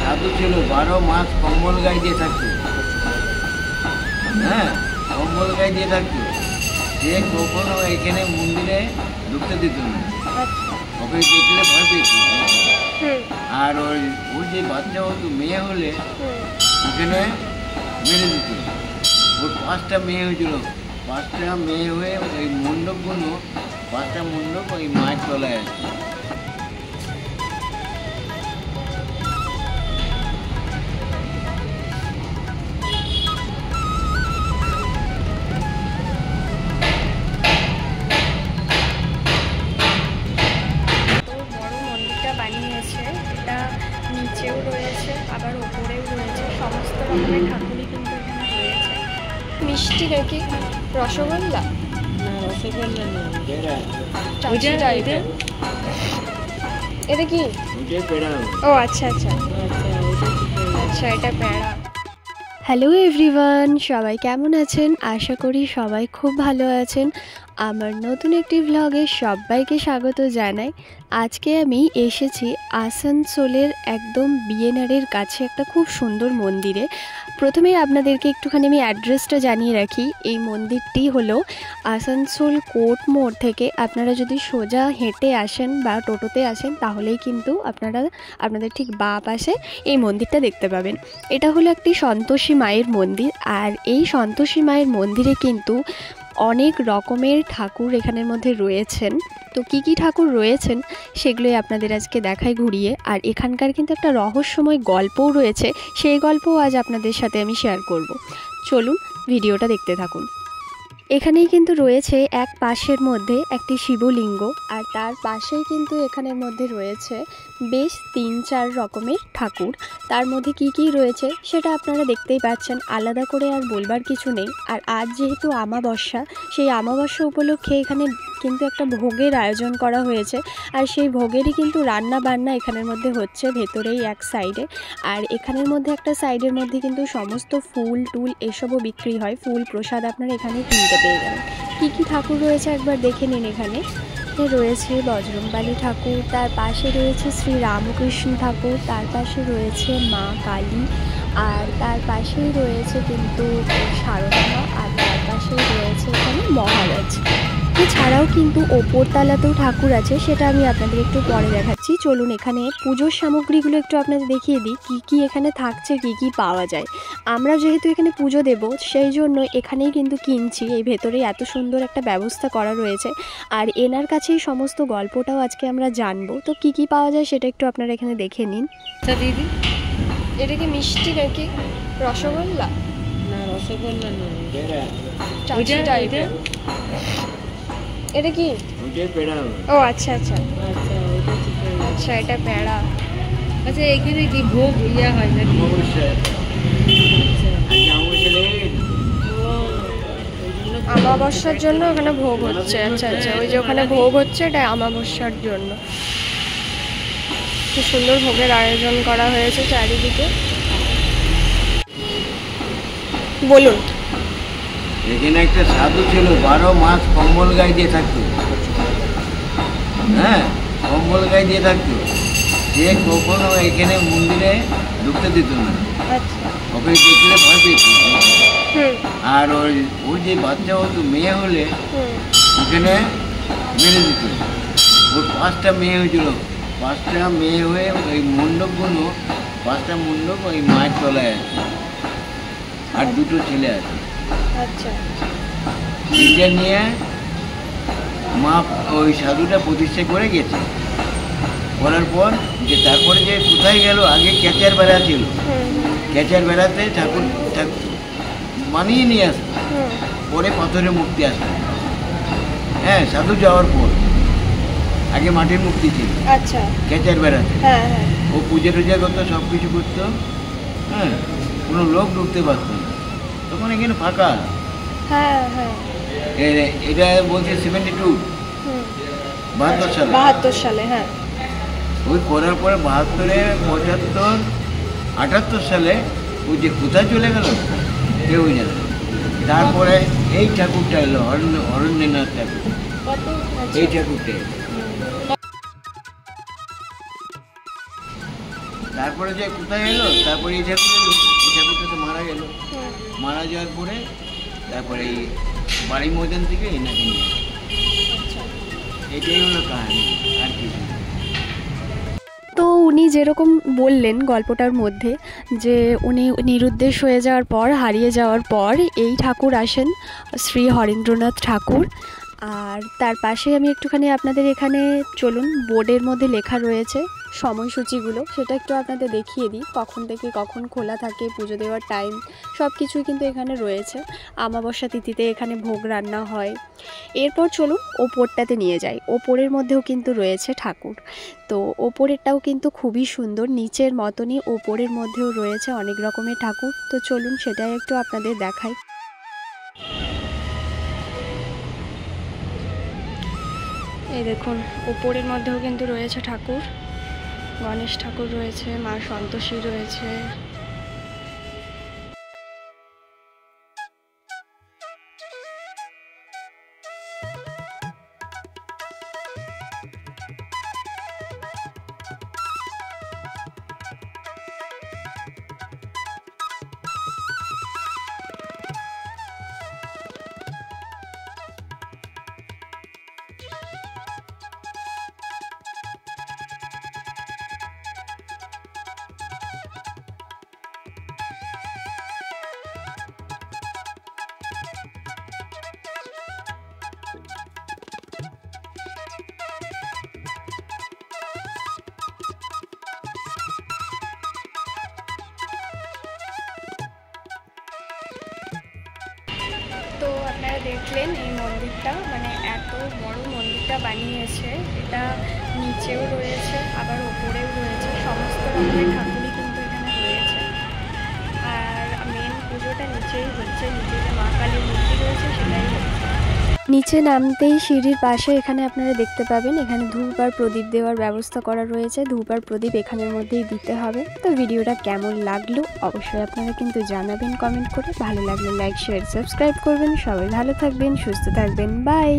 সাধু ছিল, 12 মাস কম্বল গায়ে দিয়ে থাকতো। হ্যাঁ, কম্বল গায়ে দিয়ে থাকতো। সে কখনো এখানে মন্দিরে ঢুকতে দিত না, ওকে দেখলে ভয় পেত। আর ওই যে বাচ্চা হতো, মেয়ে হলে ওখানে মেরে দিত। ওর 5টা মেয়ে হয়েছিল, 5টা মেয়ে হয়ে ওই মণ্ডপগুলো, 5টা মণ্ডপ ওই মায়ের তলায় আছে। বানিয়েছে এটা, নিচেও রয়েছে আবার ওপরেও রয়েছে, সমস্ত রকমের ঠাকুরই কিন্তু এখানে রয়েছে। মিষ্টি নাকি রসগোল্লা? না, রসগোল্লা নয়, পেড়া। এটা কি? পেড়া। ও আচ্ছা আচ্ছা আচ্ছা, এটা পেড়া। হ্যালো এভরিওয়ান, সবাই কেমন আছেন? আশা করি সবাই খুব ভালো আছেন। আমার নতুন একটি ভ্লগে সবাইকে স্বাগত জানাই। আজকে আমি এসেছি আসানসোলের একদম বিএনআরের কাছে একটা খুব সুন্দর মন্দিরে। প্রথমেই আপনাদেরকে একটুখানি আমি অ্যাড্রেসটা জানিয়ে রাখি। এই মন্দিরটি হলো আসানসোল কোর্ট মোড় থেকে আপনারা যদি সোজা হেঁটে আসেন বা টোটোতে আসেন, তাহলেই কিন্তু আপনাদের ঠিক বাঁ পাশে এই মন্দিরটা দেখতে পাবেন। এটা হলো একটি সন্তোষী মায়ের মন্দির। আর এই সন্তোষী মায়ের মন্দিরে কিন্তু অনেক রকমের ঠাকুর এখানের মধ্যে রয়েছেন। তো কি কি ঠাকুর রয়েছেন সেগুলোই আপনাদের আজকে দেখাই ঘুরিয়ে। আর এখানকার কিন্তু একটা রহস্যময় গল্পও রয়েছে, সেই গল্পও আজ আপনাদের সাথে আমি শেয়ার করব। চলুন ভিডিওটা দেখতে থাকুন। এখানেই কিন্তু রয়েছে এক পাশের মধ্যে একটি শিবলিঙ্গ, আর তার পাশেই কিন্তু এখানের মধ্যে রয়েছে বেশ 3-4 রকমের ঠাকুর। তার মধ্যে কি কি রয়েছে সেটা আপনারা দেখতেই পাচ্ছেন, আলাদা করে আর বলবার কিছু নেই। আর আজ যেহেতু আমাবস্যা, সেই আমাবস্যা উপলক্ষে এখানে কিন্তু একটা ভোগের আয়োজন করা হয়েছে। আর সেই ভোগেরই কিন্তু রান্না বান্না এখানের মধ্যে হচ্ছে ভেতরেই এক সাইডে। আর এখানের মধ্যে একটা সাইডের মধ্যে কিন্তু সমস্ত ফুল টুল এসবও বিক্রি হয়। ফুল প্রসাদ আপনারা এখানে কিনতে পেয়ে যাবেন। কী কী ঠাকুর রয়েছে একবার দেখে নিন। এখানে রয়েছে বজরংবলী ঠাকুর, তার পাশে রয়েছে শ্রী রামকৃষ্ণ ঠাকুর, তার পাশে রয়েছে মা কালী, আর তার পাশেই রয়েছে কিন্তু সারদা মা, আর তার পাশেই রয়েছে এখানে মহারাজ। এছাড়াও কিন্তু ওপরতলাতেও ঠাকুর আছে, সেটা আমি আপনাদের একটু পরে দেখাচ্ছি। চলুন এখানে পুজোর সামগ্রীগুলো একটু আপনাদের দেখিয়ে দিই, কী কী এখানে থাকছে, কী কী পাওয়া যায়। আমরা যেহেতু এখানে পুজো দেব, সেই জন্য এখানেই কিন্তু কিনছি। এই ভেতরেই এত সুন্দর একটা ব্যবস্থা করা রয়েছে। আর এনার কাছেই সমস্ত গল্পটাও আজকে আমরা জানবো। তো কী কী পাওয়া যায় সেটা একটু আপনারা এখানে দেখে নিন। আচ্ছা দিদি, এটা কি মিষ্টি নাকি রসগোল্লা? না, রসগোল্লা নয়, পেড়া। এটা কি? পেড়া। ও আচ্ছা আচ্ছা আচ্ছা, এটা পেড়া। আচ্ছা, এখানে কি ভোগ ইয়া হয় না? আমাবস্যার জন্য ওখানে ভোগ হচ্ছে। আচ্ছা আচ্ছা, ওই যে ওখানে ভোগ হচ্ছে, এটা আমাবস্যার জন্য। খুব সুন্দর ভোগের আয়োজন করা হয়েছে চারিদিকে। বলুন। এখানে একটা সাধু ছিল, 12 মাস কম্বল গায়ে দিয়ে থাকতো। হ্যাঁ, কম্বল গায়ে দিয়ে থাকতো। সে কখনো এখানে মন্দিরে ঢুকতে দিত না, ওকে দেখলে ভয় পেত। আর ওই যে বাচ্চা হতো, মেয়ে হলে ওখানে মেরে দিত। ওর 5টা মেয়ে হয়েছিল, 5টা মেয়ে হয়ে ওই মণ্ডপগুলো, 5টা মণ্ডপ ওই মায়ের তলায় আছে। আর 2টো ছেলে আছে। আচ্ছা, এটা নিয়ে মা ওই সাধুটা প্রতিষ্ঠা করে গেছে। করার পর যে তারপরে যে কোথায় গেল, আগে ক্যাচার বেড়া ছিল, ক্যাচার বেড়াতে ঠাকুর বানিয়ে নিয়ে আসতো, পরে পাথরের মূর্তি আসতো। হ্যাঁ, সাধু যাওয়ার পর আগে মাটির মূর্তি ছিল। আচ্ছা, ক্যাচার বেড়াতে ও পুজো টুজা করতো, সব কিছু করতো। হ্যাঁ, কোনো লোক ঢুকতে পারতো না, তখন এখানে ফাঁকা। এটা বলছে 72 সালে। হ্যাঁ, ওই করার পরে 72, 75, 78 সালে ওই যে কোথায় চলে গেল কেউ জানে। তারপরে এই ঠাকুরটা এলো, অরণ্যনাথ ঠাকুর। এই ঠাকুরটা তারপরে যে কোথায় এলো, তারপরে এই ঠাকুর এলো, এই ঠাকুরটা তো মারা গেল। মারা যাওয়ার পরে তারপরে এই বাড়ি ময়দান থেকে এনাকে নিয়ে আসে। এটাই হলো কাহিনী, আর কিছু না। তো উনি যেরকম বললেন গল্পটার মধ্যে যে উনি নিরুদ্দেশ হয়ে যাওয়ার পর, হারিয়ে যাওয়ার পর এই ঠাকুর আসেন, শ্রী হরেন্দ্রনাথ ঠাকুর। আর তার পাশে আমি একটুখানি আপনাদের এখানে চলুন, বোর্ডের মধ্যে লেখা রয়েছে সময়সূচিগুলো, সেটা একটু আপনাদের দেখিয়ে দিই। কখন থেকে কখন খোলা থাকে, পুজো দেওয়ার টাইম, সব কিছুই কিন্তু এখানে রয়েছে। অমাবস্যা তিথিতে এখানে ভোগ রান্না হয়। এরপর চলুন ওপরটাতে নিয়ে যাই। ওপরের মধ্যেও কিন্তু রয়েছে ঠাকুর। তো ওপরেরটাও কিন্তু খুবই সুন্দর, নিচের মতনই ওপরের মধ্যেও রয়েছে অনেক রকমের ঠাকুর। তো চলুন সেটাই একটু আপনাদের দেখাই। এই দেখুন, ওপরের মধ্যেও কিন্তু রয়েছে ঠাকুর, গণেশ ঠাকুর রয়েছে, মা সন্তোষী রয়েছে। তো আপনারা দেখলেন এই মন্দিরটা, মানে এত বড় মন্দিরটা বানিয়েছে। এটা নিচেও রয়েছে, আবার ওপরেও রয়েছে, সমস্ত রকমের ঠাকুরই কিন্তু এখানে রয়েছে। আর মেন পুজোটা নিচেই হচ্ছে, নিচে যে মা কালীর মূর্তি রয়েছে সেটাই হচ্ছে। নিচে নামতেই সিঁড়ির পাশে এখানে আপনারা দেখতে পাবেন, এখানে ধূপ আর প্রদীপ দেওয়ার ব্যবস্থা করা রয়েছে। ধূপ আর প্রদীপ এখানের মধ্যেই দিতে হবে। তো ভিডিওটা কেমন লাগলো অবশ্যই আপনারা কিন্তু জানাবেন কমেন্ট করে। ভালো লাগলে লাইক, শেয়ার, সাবস্ক্রাইব করবেন। সবাই ভালো থাকবেন, সুস্থ থাকবেন, বাই।